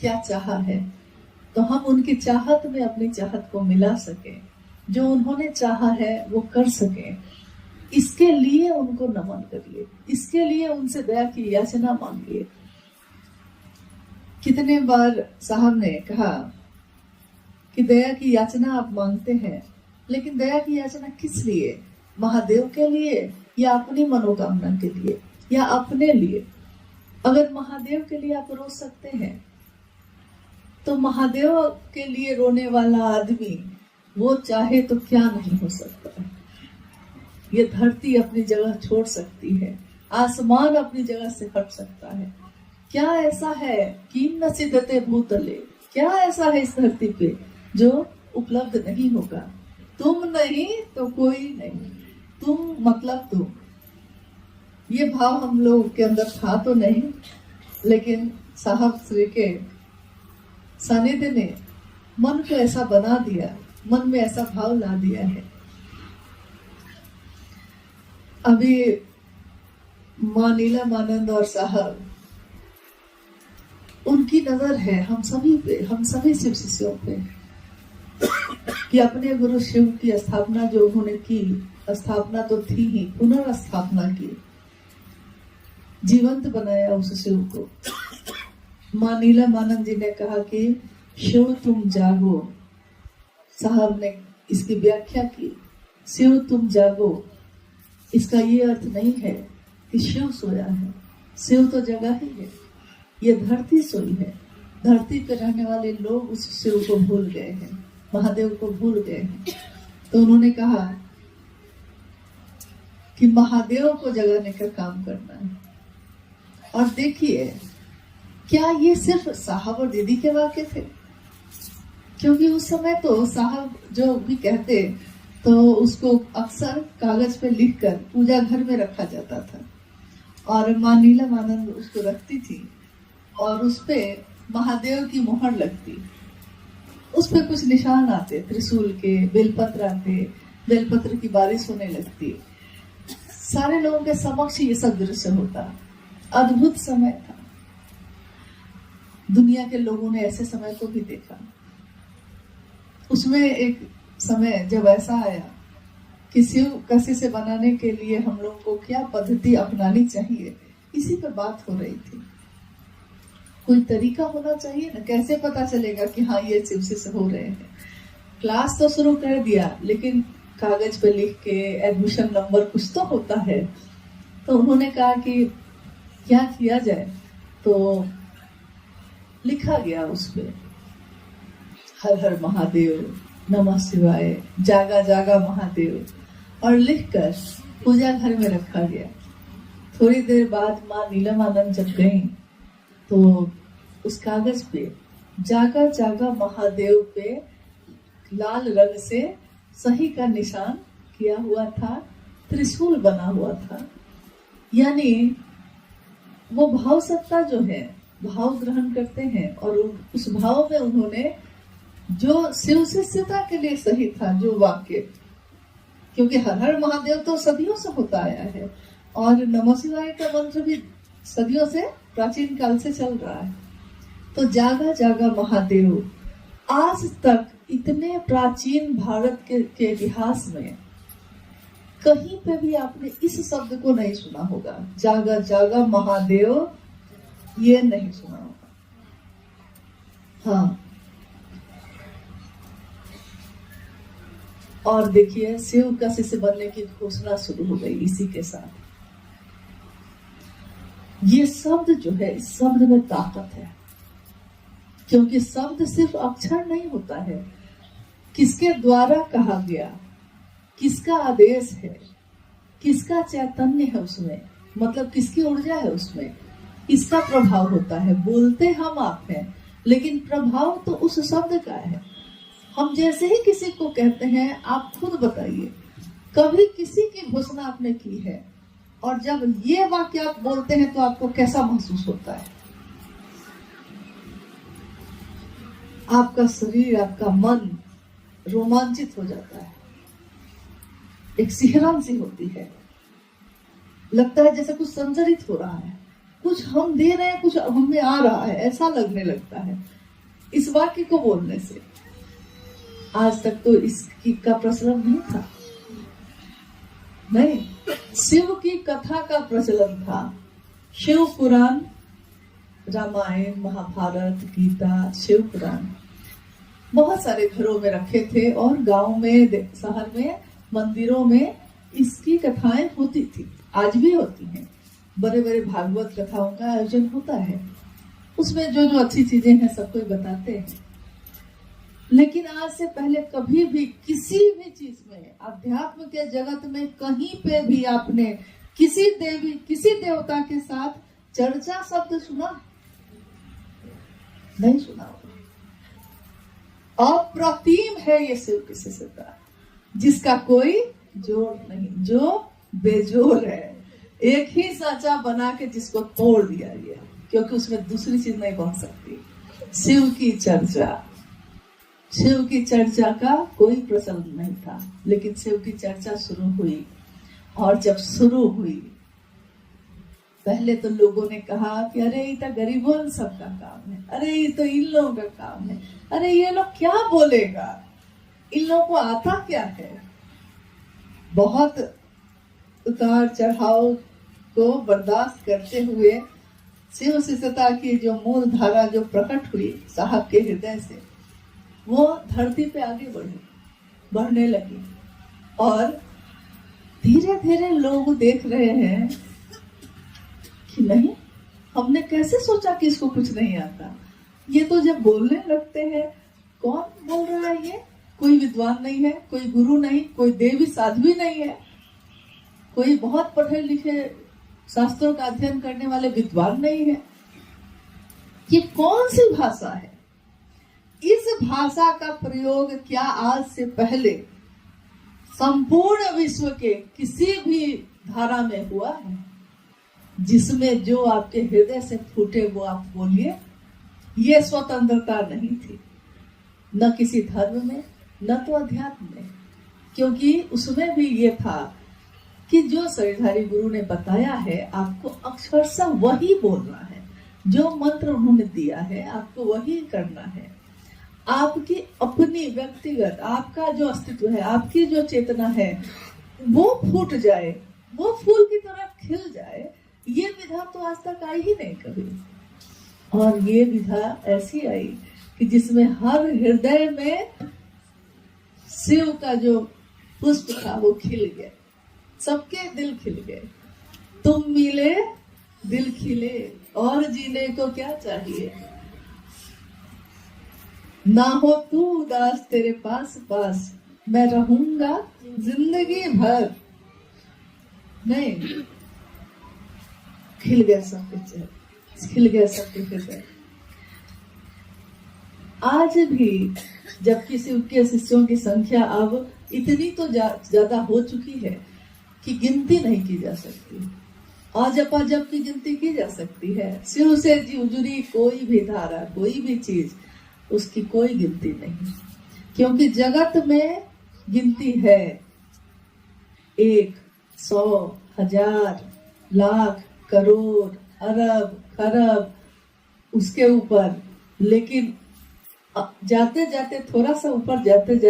क्या चाहा है, तो हम उनकी चाहत में अपनी चाहत को मिला सके, जो उन्होंने चाहा है वो कर सके, इसके लिए उनको नमन करिए, इसके लिए उनसे दया की याचना मांगिए। कितने बार साहब ने कहा कि दया की याचना आप मांगते हैं, लेकिन दया की याचना किस लिए? महादेव के लिए या अपनी मनोकामना के लिए या अपने लिए? अगर महादेव के लिए आप रो सकते हैं तो महादेव के लिए रोने वाला आदमी वो चाहे तो क्या नहीं हो सकता है। ये धरती अपनी जगह छोड़ सकती है, आसमान अपनी जगह से हट सकता है। क्या ऐसा है कि न सिद्धते भूतले, क्या ऐसा है इस धरती पे जो उपलब्ध नहीं होगा? तुम नहीं तो कोई नहीं, तुम मतलब तुम। ये भाव हम लोग के अंदर था तो नहीं, लेकिन साहब श्री के सानिध्य ने मन को ऐसा बना दिया, मन में ऐसा भाव ला दिया है। अभी माँ नीलमानंद और साहब, उनकी नजर है हम सभी पे, हम सभी शिव शिष्यों पे, कि अपने गुरु शिव की स्थापना जो उन्होंने की, स्थापना तो थी ही, पुनर्स्थापना की, जीवंत बनाया उस शिव को। माँ नीलमानंद जी ने कहा कि शिव तुम जागो। साहब ने इसकी व्याख्या की, शिव तुम जागो, इसका ये अर्थ नहीं है कि शिव सोया है, शिव तो जगह ही है, ये धरती सोई है। धरती पे रहने वाले लोग उस शिव को भूल गए हैं, महादेव को भूल गए हैं। तो उन्होंने कहा कि महादेव को जगाने का काम करना है। और देखिए, क्या ये सिर्फ साहब और दीदी के वाक्य थे? क्योंकि उस समय तो साहब जो भी कहते तो उसको अक्सर कागज पे लिखकर पूजा घर में रखा जाता था, और माँ नीलमानंद उसको रखती थी, और उस पे महादेव की मोहर लगती, उस पे कुछ निशान आते, त्रिशूल के, बेलपत्र आते, बेलपत्र की बारिश होने लगती। सारे लोगों के समक्ष ये सब दृश्य होता। अद्भुत समय था, दुनिया के लोगों ने ऐसे समय को भी देखा। उसमें एक समय जब ऐसा आया कि शिव कसी से बनाने के लिए हम लोग को क्या पद्धति अपनानी चाहिए, इसी पर बात हो रही थी। कोई तरीका होना चाहिए ना, कैसे पता चलेगा कि हाँ ये शिव से हो रहे हैं। क्लास तो शुरू कर दिया, लेकिन कागज पे लिख के एडमिशन नंबर कुछ तो होता है। तो उन्होंने कहा कि क्या किया जाए, तो लिखा गया उसपे हर हर महादेव, नमः शिवाय, जागा जागा महादेव, और लिखकर पूजा घर में रखा गया। थोड़ी देर बाद माँ नीलमानंद जब गई तो उस कागज पे जागा जागा महादेव पे लाल रंग से सही का निशान किया हुआ था, त्रिशूल बना हुआ था। यानी वो भाव सत्ता जो है, भाव ग्रहण करते हैं, और उस भाव में उन्होंने जो शिव शिष्यता के लिए सही था जो वाक्य, क्योंकि हर हर महादेव तो सदियों से होता आया है, और नमः शिवाय का मंत्र भी सदियों से, प्राचीन काल से चल रहा है। तो जागा जागा महादेव, आज तक इतने प्राचीन भारत के इतिहास में कहीं पे भी आपने इस शब्द को नहीं सुना होगा। जागा जागा महादेव, ये नहीं सुना होगा। हाँ, और देखिए शिव का शिष्य बनने की घोषणा शुरू हो गई इसी के साथ। ये शब्द जो है, इस शब्द में ताकत है, क्योंकि शब्द सिर्फ अक्षर नहीं होता है, किसके द्वारा कहा गया, किसका आदेश है, किसका चैतन्य है उसमें, मतलब किसकी ऊर्जा है उसमें, इसका प्रभाव होता है। बोलते हम आप हैं, लेकिन प्रभाव तो उस शब्द का है। हम जैसे ही किसी को कहते हैं, आप खुद बताइए कभी किसी की घोषणा आपने की है, और जब ये वाक्य आप बोलते हैं तो आपको कैसा महसूस होता है? आपका शरीर, आपका मन रोमांचित हो जाता है, एक सिहरन सी होती है, लगता है जैसे कुछ संचरित हो रहा है। कुछ हम दे रहे हैं, कुछ हमें आ रहा है, ऐसा लगने लगता है इस वाक्य को बोलने से। आज तक तो इसकी का प्रचलन नहीं था, नहीं, शिव की कथा का प्रचलन था। शिव पुराण, रामायण, महाभारत, गीता, शिव पुराण बहुत सारे घरों में रखे थे और गांव में, शहर में, मंदिरों में इसकी कथाएं होती थी, आज भी होती हैं। बड़े बड़े भागवत कथाओं का आयोजन होता है, उसमें जो जो अच्छी चीजें हैं सब कोई बताते हैं। लेकिन आज से पहले कभी भी किसी भी चीज में, अध्यात्म के जगत में कहीं पे भी आपने किसी देवी, किसी देवता के साथ चर्चा शब्द सुना? नहीं सुना होगा। अप्रतिम है ये शिव की शिष्यता, जिसका कोई जोड़ नहीं, जो बेजोड़ है, एक ही सांचा बना के जिसको तोड़ दिया गया, क्योंकि उसमें दूसरी चीज नहीं बन सकती। शिव की चर्चा, शिव की चर्चा का कोई प्रचलन नहीं था, लेकिन शिव की चर्चा शुरू हुई। और जब शुरू हुई, पहले तो लोगों ने कहा कि अरे ये तो गरीबों सबका काम है, अरे ये तो इन लोगों का काम है, अरे ये लोग क्या बोलेगा, इन लोगों को आता क्या है। बहुत उतार चढ़ाव को बर्दाश्त करते हुए शिव शिष्यता की जो मूल धारा जो प्रकट हुई साहब के हृदय से, वो धरती पे आगे बढ़ने लगी। और धीरे धीरे लोग देख रहे हैं कि नहीं, हमने कैसे सोचा कि इसको कुछ नहीं आता, ये तो जब बोलने लगते हैं, कौन बोल रहा है ये? कोई विद्वान नहीं है, कोई गुरु नहीं, कोई देवी साध्वी नहीं है, कोई बहुत पढ़े लिखे शास्त्रों का अध्ययन करने वाले विद्वान नहीं है। ये कौन सी भाषा है? इस भाषा का प्रयोग क्या आज से पहले संपूर्ण विश्व के किसी भी धारा में हुआ है? जिसमें जो आपके हृदय से फूटे वो आप बोलिए। ये स्वतंत्रता नहीं थी, न किसी धर्म में, न तो अध्यात्म में, क्योंकि उसमें भी ये था कि जो शरीरधारी गुरु ने बताया है आपको अक्षरशः वही बोलना है, जो मंत्र उन्होंने दिया है आपको वही करना है। आपकी अपनी व्यक्तिगत, आपका जो अस्तित्व है, आपकी जो चेतना है, वो फूट जाए, वो फूल की तरह खिल जाए, ये विधा तो आज तक आई ही नहीं कभी। और ये विधा ऐसी आई कि जिसमें हर हृदय में शिव का जो पुष्प था वो खिल गया, सबके दिल खिल गए। तुम मिले दिल खिले, और जीने को क्या चाहिए। ना हो तू उदास तेरे पास पास, मैं रहूंगा जिंदगी भर। नहीं, खिल गया सबके चेहरे, खिल गया सबके हृदय। आज भी जबकि शिव के शिष्यों की संख्या अब इतनी तो ज्यादा हो चुकी है कि गिनती नहीं की जा सकती, अजप अजप की गिनती की जा सकती है। शिव से जुड़ी कोई भी धारा, कोई भी चीज, उसकी कोई गिनती नहीं, क्योंकि जगत में गिनती है 1, 100, 1000, लाख, करोड़, अरब, खरब, उसके ऊपर। लेकिन जाते जाते, थोड़ा सा ऊपर जाते जाते